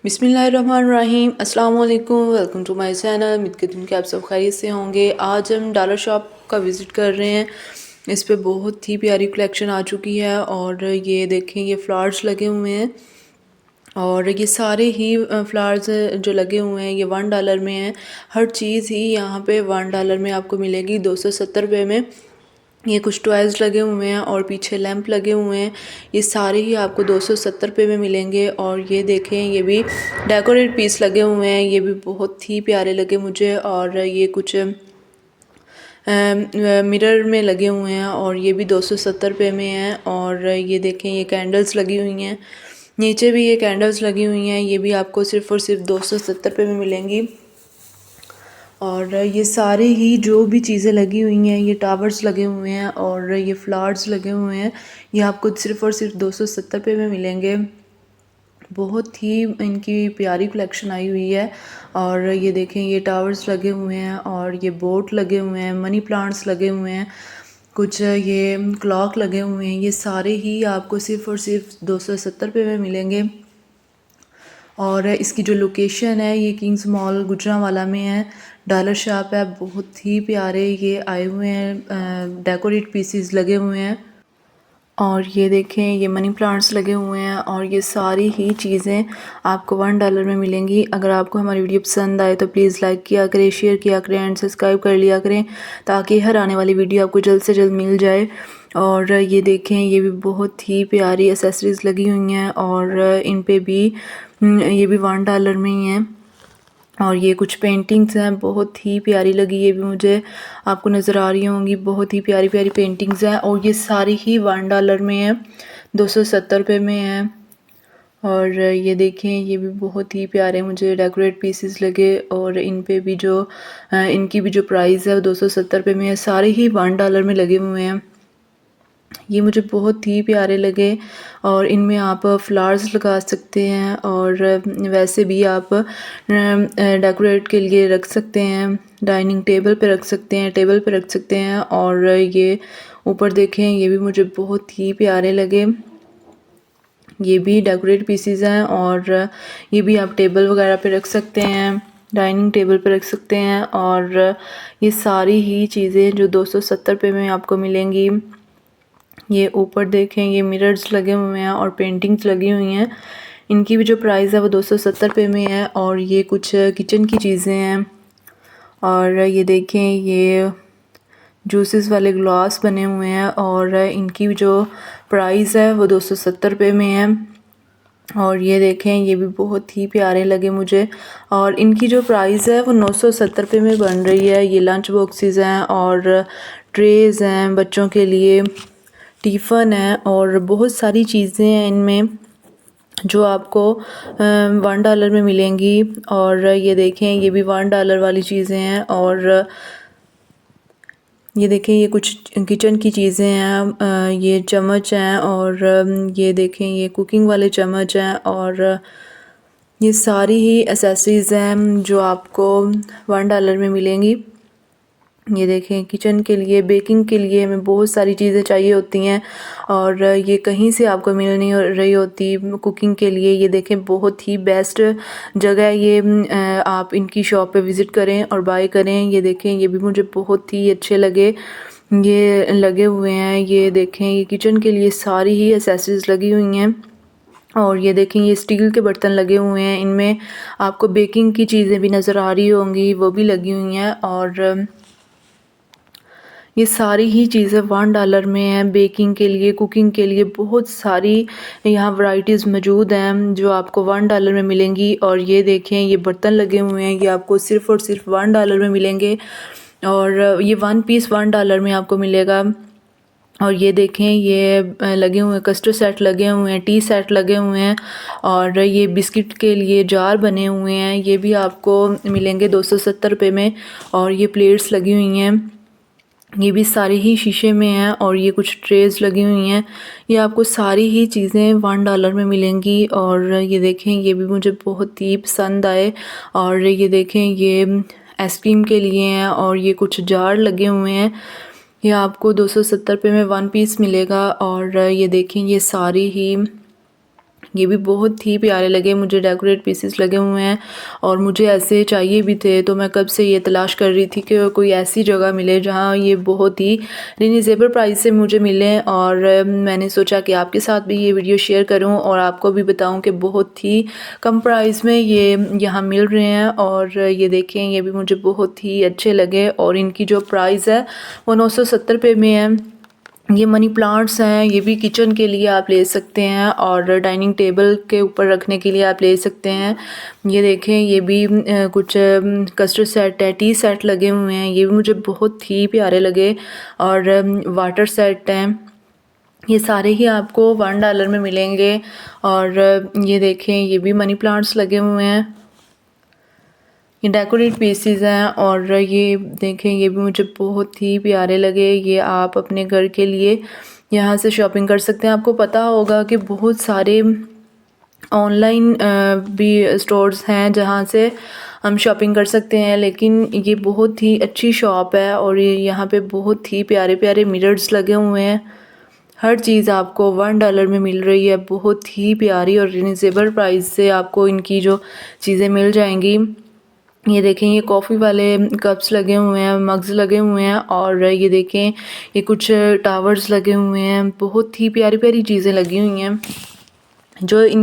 बिस्मिल्लाहिर्रहमानिर्रहीम अस्सलाम वालेकुम। Welcome to my channel. उम्मीद करती हूँ कि आप सब खैरियत से होंगे। आज हम डॉलर शॉप का विज़िट कर रहे हैं। इस पे बहुत ही प्यारी कलेक्शन आ चुकी है और ये देखें, ये फ्लावर्स लगे हुए हैं और ये सारे ही फ्लावर्स जो लगे हुए हैं ये $1 में हैं। हर चीज़ ही यहाँ पे $1 में आपको मिलेगी, 270 रुपये में। ये कुछ टॉयज़ लगे हुए हैं और पीछे लैंप लगे हुए हैं। ये सारे ही आपको 270 रुपये में मिलेंगे। और ये देखें, ये भी डेकोरेट पीस लगे हुए हैं, ये भी बहुत ही प्यारे लगे मुझे। और ये कुछ मिरर में लगे हुए हैं और ये भी 270 रुपये में हैं। और ये देखें, ये कैंडल्स लगी हुई हैं, नीचे भी ये कैंडल्स लगी हुई हैं, ये भी आपको सिर्फ़ और सिर्फ 270 रुपये में मिलेंगी। और ये सारे ही जो भी चीज़ें लगी हुई हैं, ये टावर्स लगे हुए हैं और ये फ्लावर्स लगे हुए हैं, ये आपको सिर्फ़ और सिर्फ 270 रुपये में मिलेंगे। बहुत ही इनकी प्यारी कलेक्शन आई हुई है। और ये देखें, ये टावर्स लगे हुए हैं और ये बोट लगे हुए हैं, मनी प्लांट्स लगे हुए हैं, कुछ ये क्लॉक लगे हुए हैं। ये सारे ही आपको सिर्फ़ और सिर्फ 270 रुपये में मिलेंगे। और इसकी जो लोकेशन है ये किंग्स मॉल गुजरांवाला में है। डॉलर शॉप है, बहुत ही प्यारे ये आए हुए हैं, डेकोरेट पीसीस लगे हुए हैं। और ये देखें, ये मनी प्लांट्स लगे हुए हैं और ये सारी ही चीज़ें आपको $1 में मिलेंगी। अगर आपको हमारी वीडियो पसंद आए तो प्लीज़ लाइक किया करें, शेयर किया करें एंड सब्सक्राइब कर लिया करें, ताकि हर आने वाली वीडियो आपको जल्द से जल्द मिल जाए। और ये देखें, ये भी बहुत ही प्यारी एसेसरीज़ लगी हुई हैं और इन पे भी ये भी $1 में ही हैं। और ये कुछ पेंटिंग्स हैं, बहुत ही प्यारी लगी ये भी मुझे, आपको नज़र आ रही होंगी। बहुत ही प्यारी प्यारी पेंटिंग्स हैं और ये सारी ही $1 में है, 270 रुपये में है। और ये देखें, ये भी बहुत ही प्यारे मुझे डेकोरेट पीसेस लगे और इन पे भी जो इनकी भी जो प्राइस है वो 270 रुपये में है। सारे ही $1 में लगे हुए हैं, ये मुझे बहुत ही प्यारे लगे। और इनमें आप फ्लावर्स लगा सकते हैं और वैसे भी आप डेकोरेट के लिए रख सकते हैं, डाइनिंग टेबल पे रख सकते हैं, टेबल पे रख सकते हैं। और ये ऊपर देखें, ये भी मुझे बहुत ही प्यारे लगे, ये भी डेकोरेट पीसीज हैं और ये भी आप टेबल वगैरह पे रख सकते हैं, डाइनिंग टेबल पे रख सकते हैं। और ये सारी ही चीज़ें जो 270 रुपये में आपको मिलेंगी। ये ऊपर देखें, ये मिरर्स लगे हुए हैं और पेंटिंग्स लगी हुई हैं, इनकी भी जो प्राइस है वो 270 रुपये में है। और ये कुछ किचन की चीज़ें हैं और ये देखें, ये जूसेस वाले ग्लास बने हुए हैं और इनकी भी जो प्राइस है वो 270 रुपये में है। और ये देखें, ये भी बहुत ही प्यारे लगे मुझे और इनकी जो प्राइस है वो 970 रुपये में बन रही है। ये लंच बॉक्सेस हैं और ट्रेज़ हैं बच्चों के लिए, टिफ़न है और बहुत सारी चीज़ें हैं इनमें जो आपको $1 में मिलेंगी। और ये देखें, ये भी $1 वाली चीज़ें हैं। और ये देखें, ये कुछ किचन की चीज़ें हैं, ये चम्मच हैं और ये देखें, ये कुकिंग वाले चम्मच हैं और ये सारी ही एसेसरीज़ हैं जो आपको $1 में मिलेंगी। ये देखें, किचन के लिए, बेकिंग के लिए हमें बहुत सारी चीज़ें चाहिए होती हैं और ये कहीं से आपको मिल नहीं रही होती कुकिंग के लिए। ये देखें, बहुत ही बेस्ट जगह है ये, आप इनकी शॉप पे विज़िट करें और बाय करें। ये देखें, ये भी मुझे बहुत ही अच्छे लगे, ये लगे हुए हैं। ये देखें, ये किचन के लिए सारी ही एसेसरीज़ लगी हुई हैं। और ये देखें, ये स्टील के बर्तन लगे हुए हैं, इनमें आपको बेकिंग की चीज़ें भी नज़र आ रही होंगी, वो भी लगी हुई हैं। और ये सारी ही चीज़ें $1 में हैं, बेकिंग के लिए, कुकिंग के लिए बहुत सारी यहाँ वैरायटीज़ मौजूद हैं जो आपको $1 में मिलेंगी। और ये देखें, ये बर्तन लगे हुए हैं, ये आपको सिर्फ़ और सिर्फ $1 में मिलेंगे और ये 1 पीस $1 में आपको मिलेगा। और ये देखें, ये लगे हुए कस्टर्ड सेट लगे हुए हैं, टी सेट लगे हुए हैं और ये बिस्किट के लिए जार बने हुए हैं, ये भी आपको मिलेंगे 270 रुपये में। और ये प्लेट्स लगी हुई हैं, ये भी सारी ही शीशे में हैं और ये कुछ ट्रेज लगी हुई हैं, ये आपको सारी ही चीज़ें $1 में मिलेंगी। और ये देखें, ये भी मुझे बहुत ही पसंद आए। और ये देखें, ये आइसक्रीम के लिए हैं और ये कुछ जार लगे हुए हैं, ये आपको 270 रुपये में 1 पीस मिलेगा। और ये देखें, ये सारी ही ये भी बहुत ही प्यारे लगे मुझे, डेकोरेट पीसेस लगे हुए हैं और मुझे ऐसे चाहिए भी थे। तो मैं कब से ये तलाश कर रही थी कि कोई ऐसी जगह मिले जहाँ ये बहुत ही रिजनेबल प्राइस से मुझे मिले, और मैंने सोचा कि आपके साथ भी ये वीडियो शेयर करूं और आपको भी बताऊं कि बहुत ही कम प्राइस में ये यहाँ मिल रहे हैं। और ये देखें, ये भी मुझे बहुत ही अच्छे लगे और इनकी जो प्राइस है वो 970 रुपये में है। ये मनी प्लांट्स हैं, ये भी किचन के लिए आप ले सकते हैं और डाइनिंग टेबल के ऊपर रखने के लिए आप ले सकते हैं। ये देखें, ये भी कुछ कस्टर्ड सेट है, टी सेट लगे हुए हैं, ये भी मुझे बहुत ही प्यारे लगे। और वाटर सेट हैं, ये सारे ही आपको $1 में मिलेंगे। और ये देखें, ये भी मनी प्लांट्स लगे हुए हैं, ये डेकोरेट पीसीज हैं। और ये देखें, ये भी मुझे बहुत ही प्यारे लगे। ये आप अपने घर के लिए यहाँ से शॉपिंग कर सकते हैं। आपको पता होगा कि बहुत सारे ऑनलाइन भी स्टोर्स हैं जहाँ से हम शॉपिंग कर सकते हैं, लेकिन ये बहुत ही अच्छी शॉप है और ये यहाँ पे बहुत ही प्यारे प्यारे मिरर्स लगे हुए हैं। हर चीज़ आपको $1 में मिल रही है, बहुत ही प्यारी और रिजनेबल प्राइस से आपको इनकी जो चीज़ें मिल जाएंगी। ये देखें, ये कॉफ़ी वाले कप्स लगे हुए हैं, मग्स लगे हुए हैं। और ये देखें, ये कुछ टावर्स लगे हुए हैं, बहुत ही प्यारी प्यारी चीज़ें लगी हुई हैं जो इन